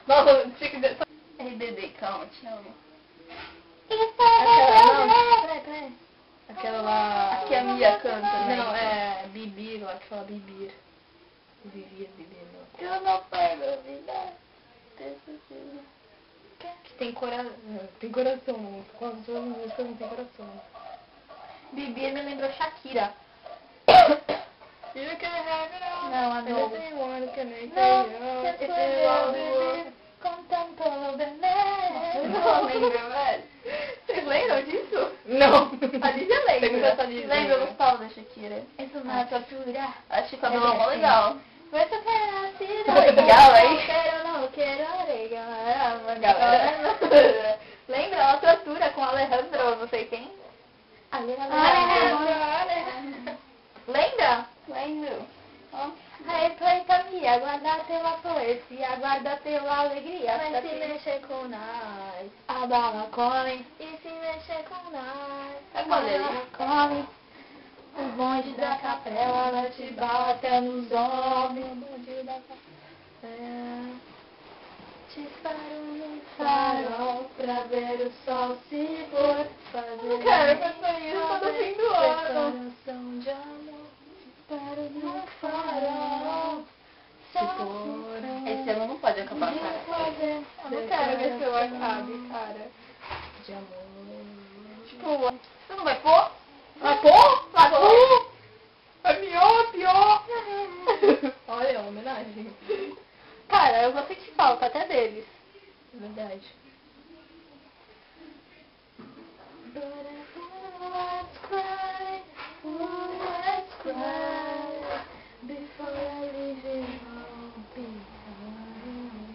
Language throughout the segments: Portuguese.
Nossa, tinha que dizer... RBD, calma, te amo. Aquela, não, peraí. Aquela lá... Aqui a Mia canta, né? Não, é Bibir, lá que fala Bibir. Bibir, não. Eu não pego vida. Que tem coração. Tem coração, quase todas as músicas não tem coração. Bibir me lembrou Shakira. You can have it all. Não, a não. Anything you want, can make Não, it você all. com tanto veneno. Não lembro, velho. Vocês lembram disso? Não. A Lídia lembra. Lembra, eu né? gostava da Shakira. Isso não é tortura. Acho que o cabelo é mó sim. legal. Vai tocar a cidade. Legal, hein? Não quero, legal. Lembra? Ela tortura com Alejandro, não sei quem. Alejandro. Lembra? Lembro. Repleta minha, aguarda pela poesia, aguarda pela alegria. Mas se mexer com nós, a bala come. E se mexer com nós, a bala come. O bonde da capela vai te bater nos ombros. O bonde da capela te paro no farol pra ver o sol se pôr. Não quero fazer isso todo fim do ano. Declaração de amor. Para no farol, se pôr. Esse ano não pode acabar, cara. Eu não quero que esse ano acabe, cara. De amor. Tipo, você não vai pôr? Vai pôr? Vai pôr? É pior. Olha, é uma homenagem. Cara, eu vou sentir falta até deles. É verdade. Let's cry, let's cry, before I leave it all behind.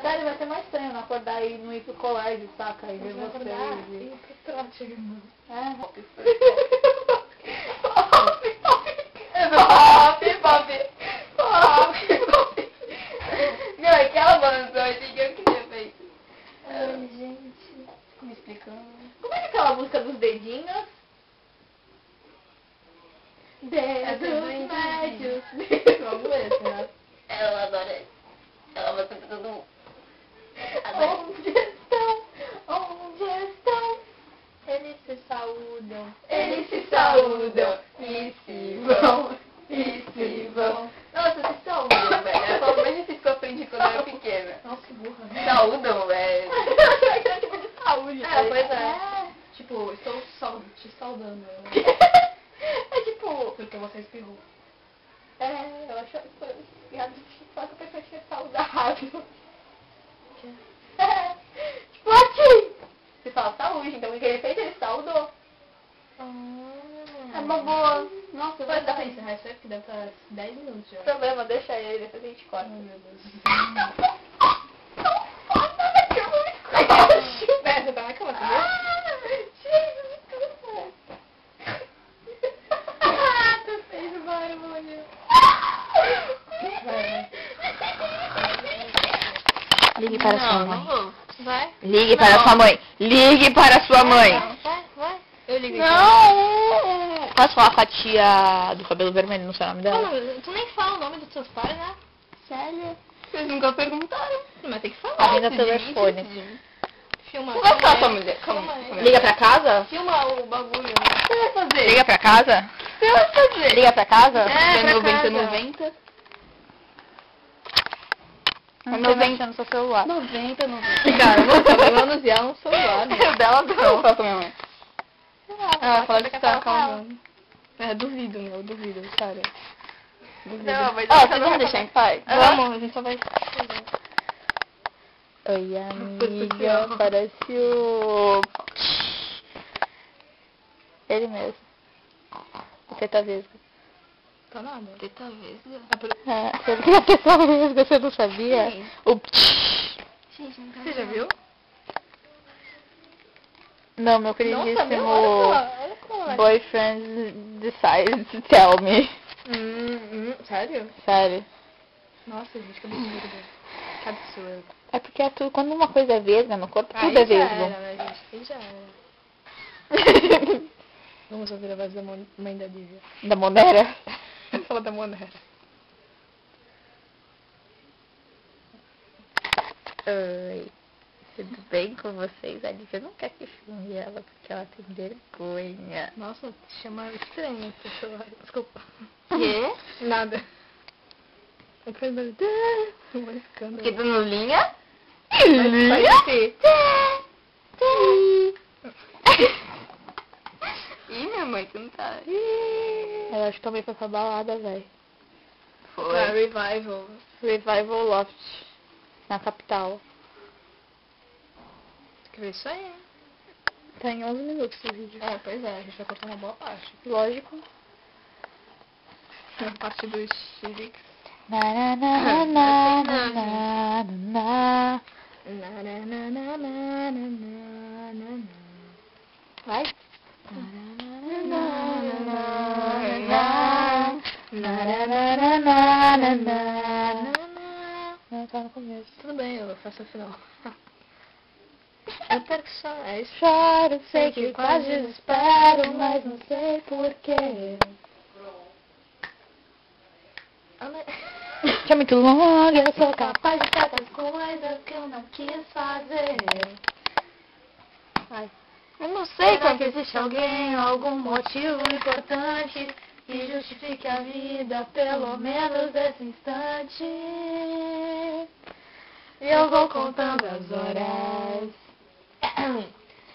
Sério, vai ser mais estranho não acordar e não ir pro colégio, saca? E ver vocês. E pro trote, irmão. É. Pop. Meu, aquela banda assim que eu queria ver. Ai, gente. Me explicando. Como é que é aquela música dos dedinhos? Dedos médios. Vamos esse, né? Ela adora. Ela vai cantar todo mundo. Onde estão? Onde estão? Eles se saúdam. Eles se saúdam e se vão, e se vão. Nossa, se saúdam, velho. É a coisa mais difícil que eu aprendi quando eu era pequena. Nossa, que burra. Se saúdam, velho. É tipo de saúde. Pois é. Tipo, estou te saudando. É tipo... Porque você espirrou. eu acho que foi piada de falar que a pessoa tinha saudável. Tipo assim. Você fala saúde, então o que ele fez, ele saudou. É uma boa. Nossa, Depois dá pra encerrar isso aí, porque deve estar 10 minutos já. problema, deixa ele, depois a gente corta. Ai, meu Deus. Você tá na cama, tá vendo? Jesus, tudo. Tu fez o barulho. Vai. Ligue para sua mãe. Não, vai. Ligue para sua mãe. Ligue para sua mãe. Vai. Eu liguei. Não. Posso falar com a tia do cabelo vermelho, não sei o nome dela? Tu nem fala o nome dos seus pais, né? Sério? Vocês nunca perguntaram. Mas tem que falar. Ainda Se telefone. divide. Filma. Não vai falar com a mulher. Liga pra casa? Filma o bagulho. O que você vai fazer? Liga pra casa? O que você vai fazer? Liga pra casa? É, pra 90, casa. 90. Não tô mexendo no seu celular. 90. Cara, não tá manusear um celular, né? O dela não. Fala com a minha mãe. Ela fala que tá causando. É, duvido, meu, duvido, sério. Duvido. Não, mas Ó, vocês vão deixar em paz? Vamos, a gente só vai... Oi, amiga, parece o... Ele mesmo. O Teta Vesga. Tá nada. Teta vesga? Sabe que a Teta Vesga, você não sabia? Sim. O... Gente, não tá Você já vendo. viu? Não, meu Nossa, meu, queridíssimo olha como é. boyfriend decides to tell me. Sério? Sério. Nossa, gente, que absurdo. Que absurdo. É porque é tudo, quando uma coisa é vesga no corpo, Aí tudo é já era, vesgo. né, gente? Aí já era. Vamos ouvir a voz da mãe da Lívia. Da Monera? Fala da Monera. Oi, tudo bem com vocês? A Lívia não quer que filme ela porque ela tem vergonha. Nossa, te chamaram estranho pro celular. Desculpa. Quê? Nada. Eu quero ver. Uma escândalo. Porque dando linha? Faz esse. Ih, minha mãe, tu não tá. Eu acho que também foi pra balada, velho. Foi. Revival. Revival Loft. Na capital. Quer ver isso aí? Tem 11 minutos o vídeo. É, pois é, a gente vai cortar uma boa parte. Lógico. A parte dos lyrics. Na, na, na, na, na, na, na. Vai. Não, tá no começo. Tudo bem, eu faço o final. A percussão é isso. Choro, sei que quase desespero, mas não sei porquê. Que é muito longa, eu sou capaz de certas coisas que eu não quis fazer. Ai. Eu não sei quando existe alguém, algum motivo importante que justifique a vida, pelo menos esse instante. Eu vou contando as horas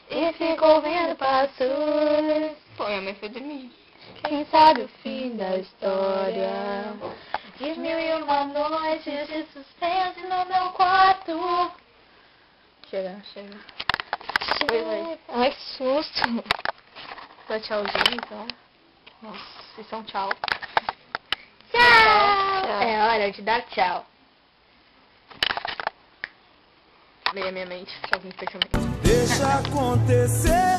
e fico ouvindo passos. Pô, minha mãe foi dormir. Quem sabe o fim da história de 1001 noites de suspense no meu quarto. Chega, chega. Chega. Ai, que susto. Dá tchauzinho, então. Nossa, isso é um tchau. Tchau. É hora de dar tchau. Leia minha mente. Tchauzinho, fechamento. Deixa acontecer.